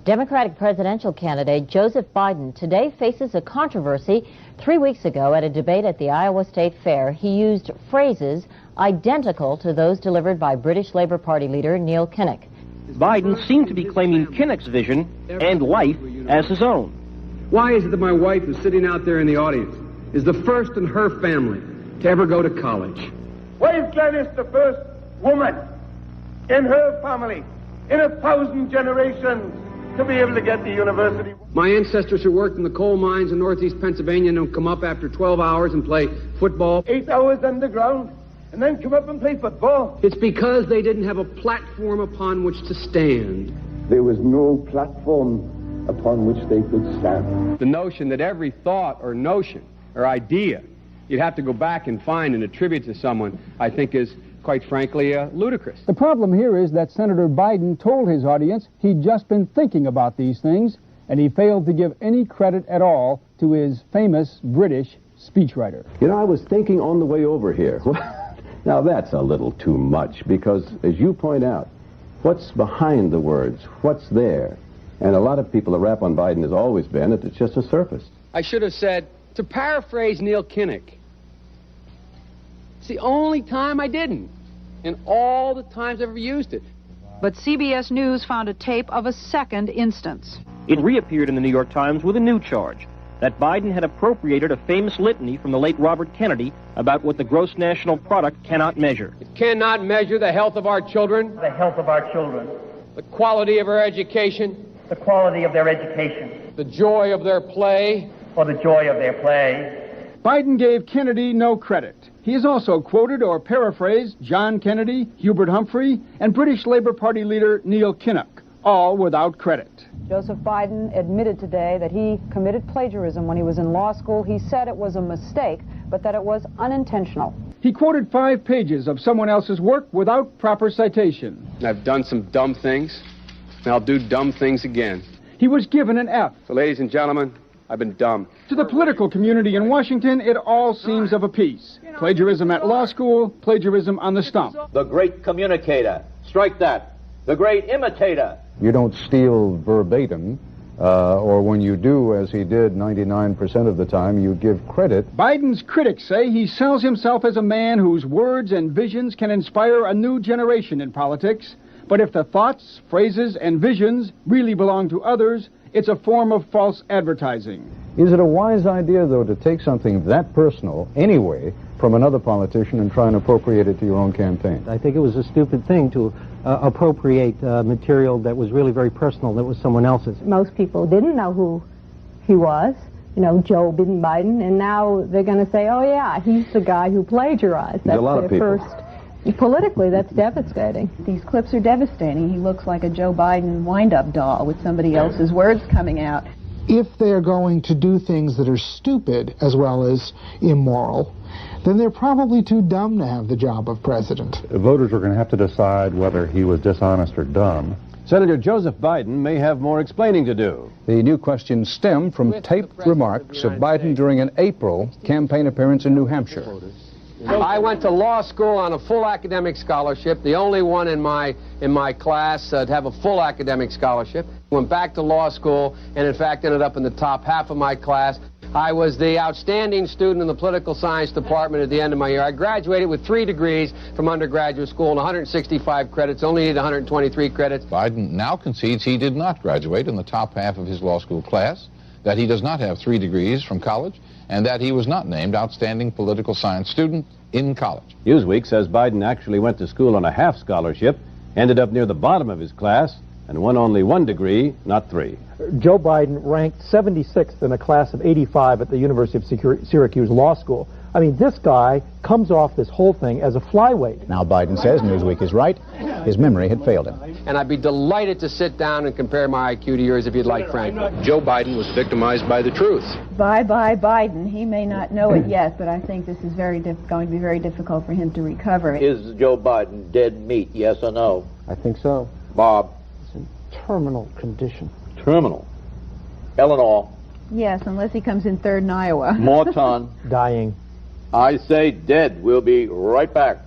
Democratic presidential candidate Joseph Biden today faces a controversy. 3 weeks ago, at a debate at the Iowa State Fair, he used phrases identical to those delivered by British Labour Party leader Neil Kinnock. Biden seemed to be claiming Kinnock's vision and life as his own. Why is it that my wife, who's sitting out there in the audience, is the first in her family to ever go to college? Why is Gladys the first woman in her family, in 1,000 generations, to be able to get to university? My ancestors who worked in the coal mines in northeast Pennsylvania don't come up after 12 hours and play football. 8 hours underground, and then come up and play football. It's because they didn't have a platform upon which to stand. There was no platform upon which they could stand. The notion that every thought or notion or idea you'd have to go back and find and attribute to someone, I think is, quite frankly, ludicrous. The problem here is that Senator Biden told his audience he'd just been thinking about these things, and he failed to give any credit at all to his famous British speechwriter. You know, I was thinking on the way over here. Now that's a little too much, because as you point out, what's behind the words? What's there? And a lot of people, the rap on Biden has always been that it's just a surface. I should have said, to paraphrase Neil Kinnock, it's the only time I didn't, and all the times I've ever used it. But CBS News found a tape of a second instance. It reappeared in the New York Times with a new charge, that Biden had appropriated a famous litany from the late Robert Kennedy about what the gross national product cannot measure. It cannot measure the health of our children, The health of our children, the quality of our education, the quality of their education, the joy of their play, or the joy of their play. Biden gave Kennedy no credit. He has also quoted or paraphrased John Kennedy, Hubert Humphrey, and British Labour Party leader Neil Kinnock, all without credit. Joseph Biden admitted today that he committed plagiarism when he was in law school. He said it was a mistake, but that it was unintentional. He quoted 5 pages of someone else's work without proper citation. I've done some dumb things, and I'll do dumb things again. He was given an F. So, ladies and gentlemen, I've been dumb. To the political community in Washington, it all seems of a piece. Plagiarism at law school, plagiarism on the stump. The great communicator. Strike that. The great imitator. You don't steal verbatim, or when you do, as he did 99% of the time, you give credit. Biden's critics say he sells himself as a man whose words and visions can inspire a new generation in politics. But if the thoughts, phrases, and visions really belong to others, it's a form of false advertising. Is it a wise idea, though, to take something that personal, anyway, from another politician and try and appropriate it to your own campaign? I think it was a stupid thing to appropriate material that was really very personal, that was someone else's. Most people didn't know who he was, you know, Joe Biden, and now they're going to say, oh yeah, he's the guy who plagiarized. That's a lot of people. Politically, that's devastating. These clips are devastating. He looks like a Joe Biden wind-up doll with somebody else's words coming out. If they're going to do things that are stupid as well as immoral, then they're probably too dumb to have the job of president. Voters are going to have to decide whether he was dishonest or dumb. Senator Joseph Biden may have more explaining to do. The new questions stem from taped remarks of Biden during an April campaign appearance in New Hampshire. I went to law school on a full academic scholarship, the only one in my class to have a full academic scholarship. Went back to law school and, in fact, ended up in the top half of my class. I was the outstanding student in the political science department at the end of my year. I graduated with 3 degrees from undergraduate school and 165 credits, only needed 123 credits. Biden now concedes he did not graduate in the top half of his law school class, that he does not have 3 degrees from college, and that he was not named outstanding political science student in college. Newsweek says Biden actually went to school on a half scholarship, ended up near the bottom of his class, and won only 1 degree, not 3. Joe Biden ranked 76th in a class of 85 at the University of Syracuse Law School. I mean, this guy comes off this whole thing as a flyweight. Now Biden says Newsweek is right. His memory had failed him. And I'd be delighted to sit down and compare my IQ to yours if you'd like, Frank. Joe Biden was victimized by the truth. Bye-bye Biden. He may not know it yet, but I think this is going to be very difficult for him to recover. Is Joe Biden dead meat, yes or no? I think so. Bob? It's in terminal condition. Terminal. Eleanor? Yes, unless he comes in third in Iowa. Morton? Dying. I say dead. We'll be right back.